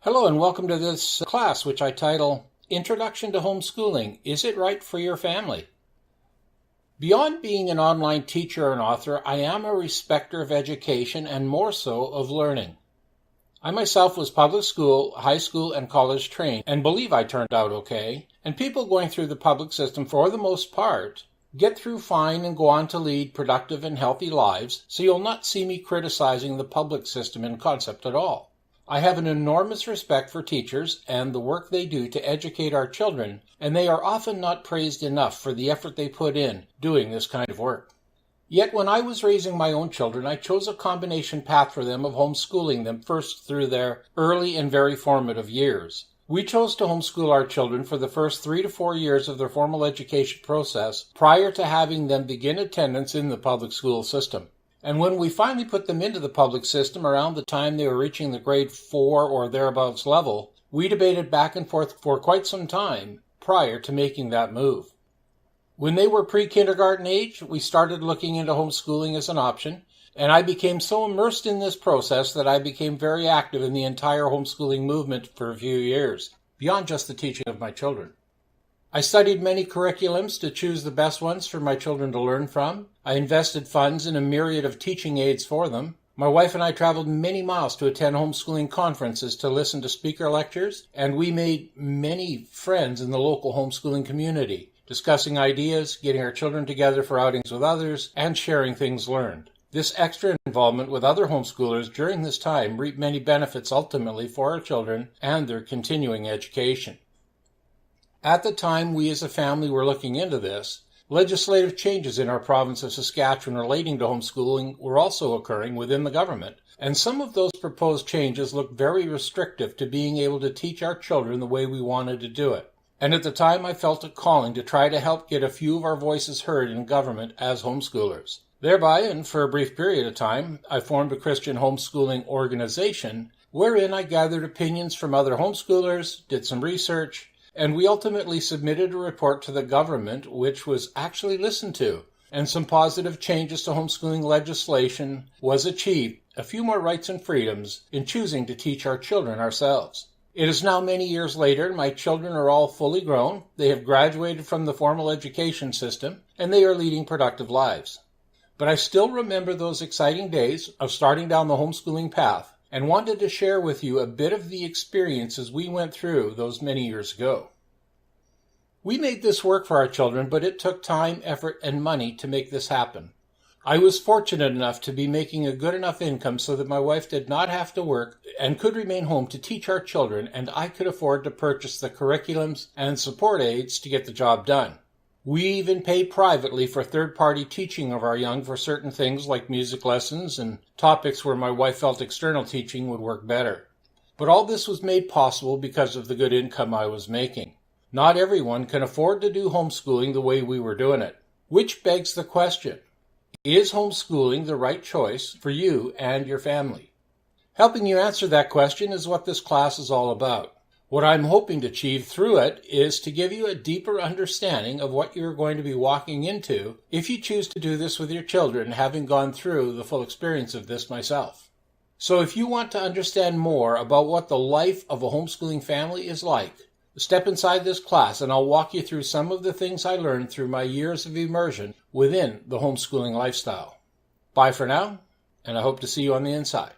Hello and welcome to this class which I title Introduction to Homeschooling. Is it right for your family? Beyond being an online teacher and author, I am a respecter of education and more so of learning. I myself was public school, high school, and college trained and believe I turned out okay, and people going through the public system for the most part get through fine and go on to lead productive and healthy lives, so you'll not see me criticizing the public system in concept at all. I have an enormous respect for teachers and the work they do to educate our children, and they are often not praised enough for the effort they put in doing this kind of work. Yet when I was raising my own children, I chose a combination path for them of homeschooling them first through their early and very formative years. We chose to homeschool our children for the first 3 to 4 years of their formal education process prior to having them begin attendance in the public school system. And when we finally put them into the public system around the time they were reaching the grade 4 or thereabouts level, we debated back and forth for quite some time prior to making that move. When they were pre-kindergarten age, we started looking into homeschooling as an option, and I became so immersed in this process that I became very active in the entire homeschooling movement for a few years, beyond just the teaching of my children. I studied many curriculums to choose the best ones for my children to learn from. I invested funds in a myriad of teaching aids for them. My wife and I traveled many miles to attend homeschooling conferences to listen to speaker lectures, and we made many friends in the local homeschooling community, discussing ideas, getting our children together for outings with others, and sharing things learned. This extra involvement with other homeschoolers during this time reaped many benefits ultimately for our children and their continuing education. At the time we as a family were looking into this, legislative changes in our province of Saskatchewan relating to homeschooling were also occurring within the government, and some of those proposed changes looked very restrictive to being able to teach our children the way we wanted to do it. And at the time I felt a calling to try to help get a few of our voices heard in government as homeschoolers. Thereby, and for a brief period of time, I formed a Christian homeschooling organization wherein I gathered opinions from other homeschoolers, did some research, and we ultimately submitted a report to the government which was actually listened to, and some positive changes to homeschooling legislation was achieved, a few more rights and freedoms in choosing to teach our children ourselves. It is now many years later, and my children are all fully grown, they have graduated from the formal education system, and they are leading productive lives. But I still remember those exciting days of starting down the homeschooling path, and wanted to share with you a bit of the experiences we went through those many years ago. We made this work for our children, but it took time, effort, and money to make this happen. I was fortunate enough to be making a good enough income so that my wife did not have to work and could remain home to teach our children, and I could afford to purchase the curriculums and support aids to get the job done. We even paid privately for third-party teaching of our young for certain things like music lessons and topics where my wife felt external teaching would work better. But all this was made possible because of the good income I was making. Not everyone can afford to do homeschooling the way we were doing it. Which begs the question, is homeschooling the right choice for you and your family? Helping you answer that question is what this class is all about. What I'm hoping to achieve through it is to give you a deeper understanding of what you're going to be walking into if you choose to do this with your children, having gone through the full experience of this myself. So if you want to understand more about what the life of a homeschooling family is like, step inside this class and I'll walk you through some of the things I learned through my years of immersion within the homeschooling lifestyle. Bye for now, and I hope to see you on the inside.